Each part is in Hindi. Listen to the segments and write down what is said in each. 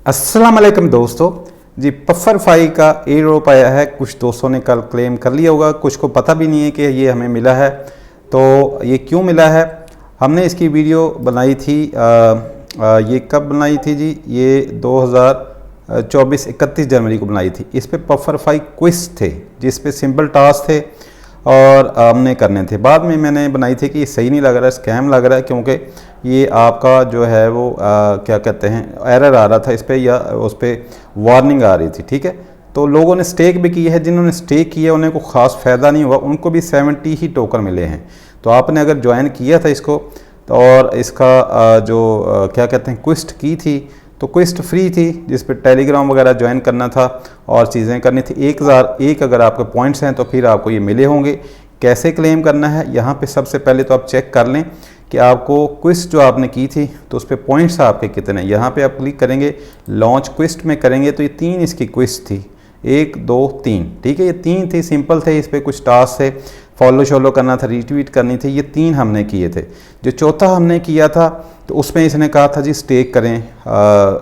अस्सलाम वालेकुम दोस्तों जी। पफरफाई का ए ड्रॉप आया है। कुछ दोस्तों ने कल क्लेम कर लिया होगा, कुछ को पता भी नहीं है कि ये हमें मिला है। तो ये क्यों मिला है, हमने इसकी वीडियो बनाई थी। ये कब बनाई थी जी? ये 2024 31 जनवरी को बनाई थी। इस पे पफरफाई क्विज थे जिस पे सिंपल टास्क थे और हमने करने थे। बाद में मैंने बनाई थी कि ये सही नहीं लग रहा है, स्कैम लग रहा है, क्योंकि ये आपका जो है वो क्या कहते हैं, एरर आ रहा था इस पर, या उस पर वार्निंग आ रही थी। ठीक है, तो लोगों ने स्टेक भी की है। जिन्होंने स्टेक किया उन्हें को ख़ास फ़ायदा नहीं हुआ, उनको भी 70 ही टोकन मिले हैं। तो आपने अगर ज्वाइन किया था इसको तो और इसका क्या कहते हैं क्विस्ट की थी, तो क्विस्ट फ्री थी जिस पर टेलीग्राम वगैरह ज्वाइन करना था और चीज़ें करनी थी। 1001 अगर आपके पॉइंट्स हैं तो फिर आपको ये मिले होंगे। कैसे क्लेम करना है, यहाँ पे सबसे पहले तो आप चेक कर लें कि आपको क्विस्ट जो आपने की थी तो उस पर पॉइंट्स आपके कितने। यहाँ पे आप क्लिक करेंगे, लॉन्च क्विस्ट में करेंगे तो ये 3 इसकी क्विस्ट थी, 1 2 3। ठीक है, ये 3 थी, सिंपल थे। इस पर कुछ टास्क थे, फॉलो शॉलो करना था, रीट्वीट करनी थी। ये 3 हमने किए थे। जो चौथा हमने किया था तो उसमें इसने कहा था जी स्टेक करें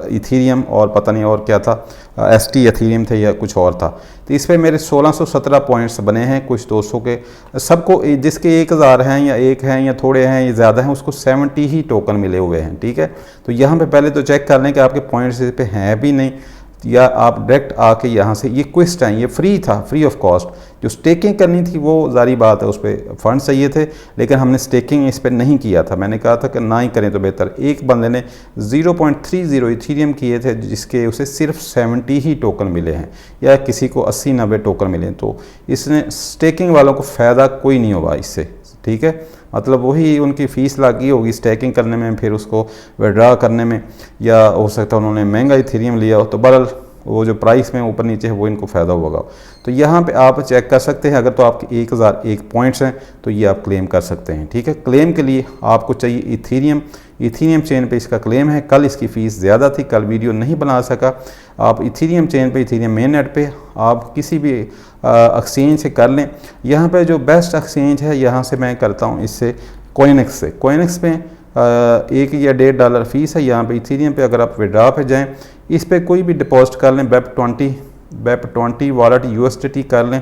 इथीरियम और पता नहीं और क्या था, ST इथीरियम थे या कुछ और था। तो इस पर मेरे 1617 पॉइंट्स बने हैं। कुछ दोस्तों के, सबको जिसके 1000 हैं या 1 हैं या थोड़े हैं या ज़्यादा हैं, उसको 70 ही टोकन मिले हुए हैं। ठीक है, तो यहाँ पे पहले तो चेक कर लें कि आपके पॉइंट्स इस पर हैं भी नहीं, या आप डायरेक्ट आके यहाँ से, ये क्विस्ट हैं, ये फ्री था, फ्री ऑफ कॉस्ट। जो स्टेकिंग करनी थी वो जारी बात है, उस पर फंड चाहिए थे, लेकिन हमने स्टेकिंग इस पर नहीं किया था। मैंने कहा था कि ना ही करें तो बेहतर। एक बंदे ने 0.30 इथीरियम किए थे जिसके उसे सिर्फ 70 ही टोकन मिले हैं, या किसी को 80-90 टोकन मिले हैं। तो इसने स्टेकिंग वालों को फ़ायदा कोई नहीं होगा इससे। ठीक है, मतलब वही उनकी फ़ीस लगी होगी स्टैकिंग करने में, फिर उसको विड्रा करने में, या हो सकता है उन्होंने महंगा इथेरियम लिया हो। तो बहरहाल वो जो प्राइस में ऊपर नीचे है वो इनको फ़ायदा होगा। तो यहाँ पे आप चेक कर सकते हैं, अगर तो आपके 1001 पॉइंट्स हैं तो ये आप क्लेम कर सकते हैं। ठीक है, क्लेम के लिए आपको चाहिए इथीरियम चेन पे इसका क्लेम है। कल इसकी फ़ीस ज़्यादा थी, कल वीडियो नहीं बना सका। आप इथीरियम चेन पे, इथीरियम मेन नेट पे आप किसी भी एक्सचेंज से कर लें। यहाँ पे जो बेस्ट एक्सचेंज है, यहाँ से मैं करता हूँ इससे, कोइनेक्स से। कोइनेक्स में $1 या $1.5 फ़ीस है। यहाँ पे इथीरियम पे अगर आप विड्रा पे जाएँ, इस पर कोई भी डिपॉजिट कर लें, BEP20 वॉलेट USDT कर लें।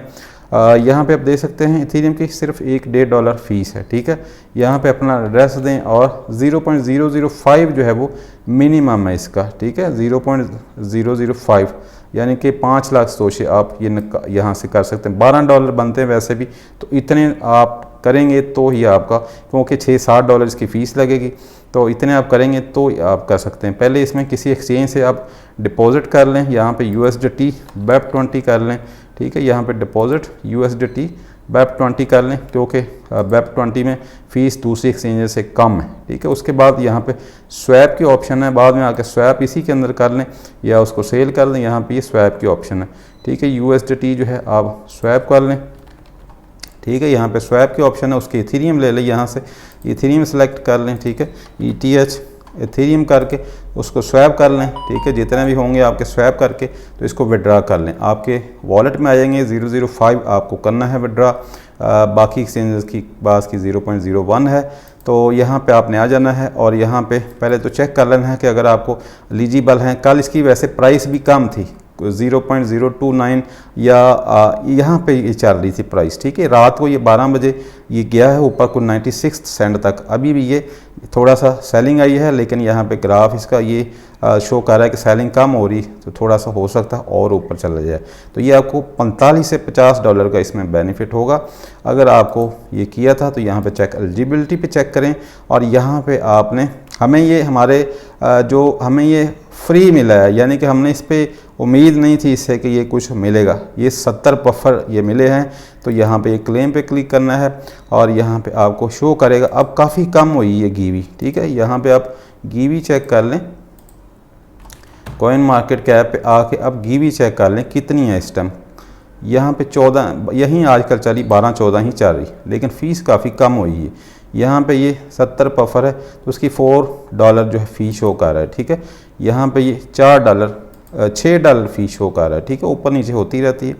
यहाँ पे आप दे सकते हैं इथीरियम की सिर्फ $1-1.5 फ़ीस है। ठीक है, यहाँ पे अपना एड्रेस दें और 0.005 जो है वो मिनिमम है इसका। ठीक है, 0.005 यानी कि 5 लाख सोचे आप ये यहाँ से कर सकते हैं। $12 बनते हैं वैसे भी, तो इतने आप करेंगे तो ही आपका, क्योंकि $6-7 की फ़ीस लगेगी, तो इतने आप करेंगे तो आप कर सकते हैं। पहले इसमें किसी एक्सचेंज से आप डिपॉजिट कर लें, यहाँ पे USDT BEP20 कर लें। ठीक है, यहाँ पे डिपॉजिट USDT BEP20 कर लें, क्योंकि BEP20 में फ़ीस दूसरी एक्सचेंज से कम है। ठीक है, उसके बाद यहाँ पे स्वैप की ऑप्शन है, बाद में आके स्वैप इसी के अंदर कर लें या उसको सेल कर लें। यहाँ पे ये स्वैप की ऑप्शन है। ठीक है, USDT जो है आप स्वैप कर लें। ठीक है, यहाँ पे स्वैप की ऑप्शन है, उसके इथीरियम ले लें, यहाँ से इथीरियम सेलेक्ट कर लें। ठीक है, ETH इथीरियम करके उसको स्वैप कर लें। ठीक है, जितने भी होंगे आपके स्वैप करके तो इसको विड्रा कर लें। आपके वॉलेट में आ जाएंगे। 0.005 आपको करना है विड्रा। बाकी एक्सचेंजेस की बात की 0.01 है। तो यहाँ पे आपने आ जाना है और यहाँ पे पहले तो चेक कर लेना है कि अगर आपको एलिजिबल हैं। कल इसकी वैसे प्राइस भी कम थी, 0.029 या यहाँ पे ये चल रही थी प्राइस। ठीक है, रात को ये 12 बजे ये गया है ऊपर को 96 सेंट तक। अभी भी ये थोड़ा सा सेलिंग आई है, लेकिन यहाँ पे ग्राफ इसका ये शो कर रहा है कि सेलिंग कम हो रही, तो थोड़ा सा हो सकता है और ऊपर चला जाए। तो ये आपको $45 से $50 का इसमें बेनिफिट होगा अगर आपको ये किया था। तो यहाँ पे चेक एलिजिबिलिटी पे चेक करें और यहाँ पे आपने, हमें ये हमें ये फ्री मिला है, यानी कि हमने इस पर उम्मीद नहीं थी इससे कि ये कुछ मिलेगा। ये 70 पफर ये मिले हैं। तो यहाँ पे क्लेम पे क्लिक करना है और यहाँ पे आपको शो करेगा। अब काफ़ी कम हुई ये गीवी। ठीक है, यहाँ पे आप गीवी चेक कर लें, कॉइन मार्केट कैप पे आके अब गीवी चेक कर लें कितनी है इस टाइम। यहाँ पे 14 यहीं आजकल चली, 12-14 ही चल रही, लेकिन फ़ीस काफ़ी कम हुई है। यहाँ पे ये 70 पफर है तो उसकी $4 जो है फ़ी शो कर रहा है। ठीक है, यहाँ पे ये $6 फ़ी शो कर रहा है। ठीक है, ऊपर नीचे होती रहती है।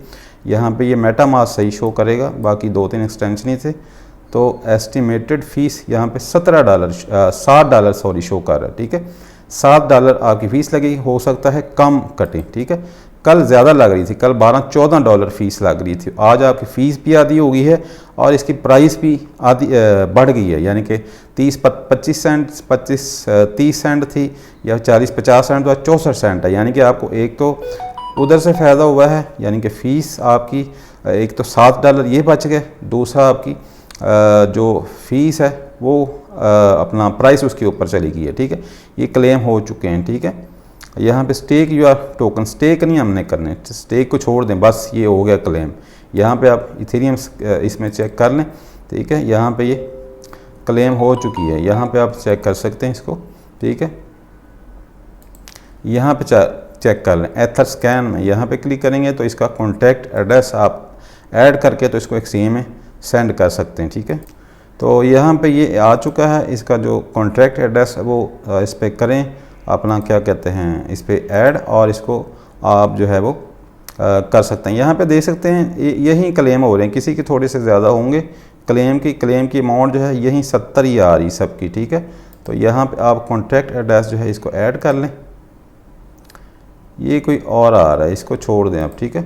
यहाँ पे ये मेटामास्क सही शो करेगा, बाकी 2-3 एक्सटेंशन ही थे। तो एस्टिमेटेड फ़ीस यहाँ पे $60 $60 सॉरी शो कर रहा है। ठीक है, $7 आपकी फ़ीस लगेगी, हो सकता है कम कटे, ठीक है। कल ज़्यादा लग रही थी, कल $12-14 फ़ीस लग रही थी, आज आपकी फ़ीस भी आधी हो गई है और इसकी प्राइस भी आधी बढ़ गई है, यानी कि 30-25 सेंट 30 सेंट थी या 40-50 सेंट, तो 64 सेंट है। यानी कि आपको एक तो उधर से फ़ायदा हुआ है, यानी कि फ़ीस आपकी एक तो $7 ये बच गए, दूसरा आपकी जो फ़ीस है वो अपना प्राइस उसके ऊपर चली गई है, ठीक है। ये क्लेम हो चुके हैं, ठीक है। यहाँ पे स्टेक योर टोकन, स्टेक नहीं हमने करने, स्टेक को छोड़ दें, बस ये हो गया क्लेम। यहाँ पे आप इथेरियम इसमें चेक कर लें, ठीक है। यहाँ पे ये क्लेम हो चुकी है, यहाँ पे आप चेक कर सकते हैं इसको, ठीक है। यहाँ पे चेक कर लें एथर स्कैन में, यहाँ पे क्लिक करेंगे तो इसका कॉन्टैक्ट एड्रेस आप ऐड करके तो इसको एक्सचेंज में सेंड कर सकते हैं, ठीक है। तो यहाँ पे ये आ चुका है, इसका जो कॉन्ट्रैक्ट एड्रेस है वो इस पर करें अपना, क्या कहते हैं, इस पर ऐड, और इसको आप जो है वो कर सकते हैं। यहाँ पे देख सकते हैं यही क्लेम हो रहे हैं, किसी के थोड़े से ज़्यादा होंगे क्लेम की अमाउंट जो है यही 70 ही आ रही सबकी, ठीक है। तो यहाँ पे आप कॉन्ट्रैक्ट एड्रेस जो है इसको ऐड कर लें, ये कोई और आ रहा है, इसको छोड़ दें आप, ठीक है।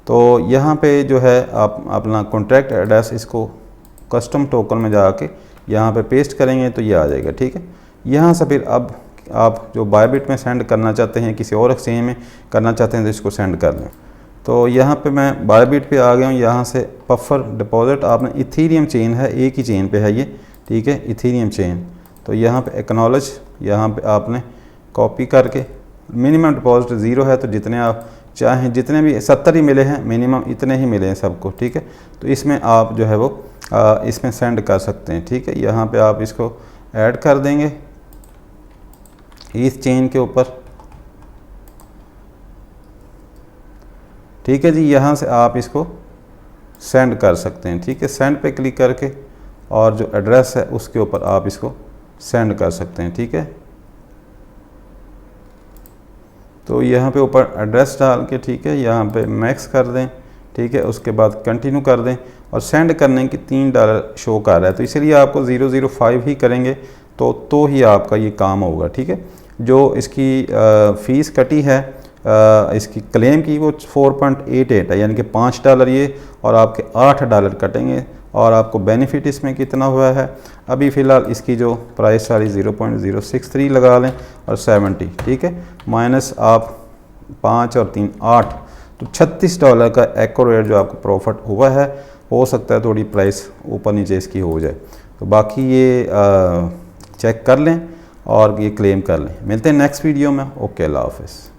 तो यहाँ पे जो है आप अपना कॉन्ट्रैक्ट एड्रेस इसको कस्टम टोकन में जाके यहाँ पे पेस्ट करेंगे तो ये आ जाएगा, ठीक है। यहाँ से फिर अब आप जो बायबिट में सेंड करना चाहते हैं, किसी और एक्सचेंज में करना चाहते हैं तो इसको सेंड कर लें। तो यहाँ पे मैं बायबिट पे आ गया हूँ, यहाँ से पफर डिपॉजिट आपने इथेरियम चेन है, एक ही चेन पे है ये, ठीक है, इथेरियम चेन। तो यहाँ पे एक्नॉलेज, यहाँ पे आपने कॉपी करके, मिनिमम डिपॉजिट 0 है तो जितने आप चाहें, जितने भी 70 ही मिले हैं मिनिमम, इतने ही मिले हैं सबको, ठीक है। तो इसमें आप जो है वो इसमें सेंड कर सकते हैं, ठीक है। यहाँ पे आप इसको ऐड कर देंगे इस चेन के ऊपर, ठीक है जी। यहाँ से आप इसको सेंड कर सकते हैं, ठीक है। सेंड पे क्लिक करके और जो एड्रेस है उसके ऊपर आप इसको सेंड कर सकते हैं, ठीक है। तो यहाँ पे ऊपर एड्रेस डाल के, ठीक है, यहाँ पे मैक्स कर दें, ठीक है। उसके बाद कंटिन्यू कर दें और सेंड करने की $3 शो कर रहा है, तो इसलिए आपको 005 ही करेंगे तो ही आपका ये काम होगा, ठीक है। जो इसकी फ़ीस कटी है इसकी क्लेम की वो 4.88 है, यानी कि $5 ये और आपके $8 कटेंगे, और आपको बेनिफिट इसमें कितना हुआ है अभी फ़िलहाल इसकी जो प्राइस सारी 0.063 लगा लें और 70, ठीक है, माइनस आप 5 और 3 8, तो $36 का एक्यूरेट जो आपको प्रॉफिट हुआ है। हो सकता है थोड़ी प्राइस ऊपर नीचे इसकी हो जाए, तो बाकी ये चेक कर लें और ये क्लेम कर लें। मिलते हैं नेक्स्ट वीडियो में। ओके, अल्लाह हाफ़िज़।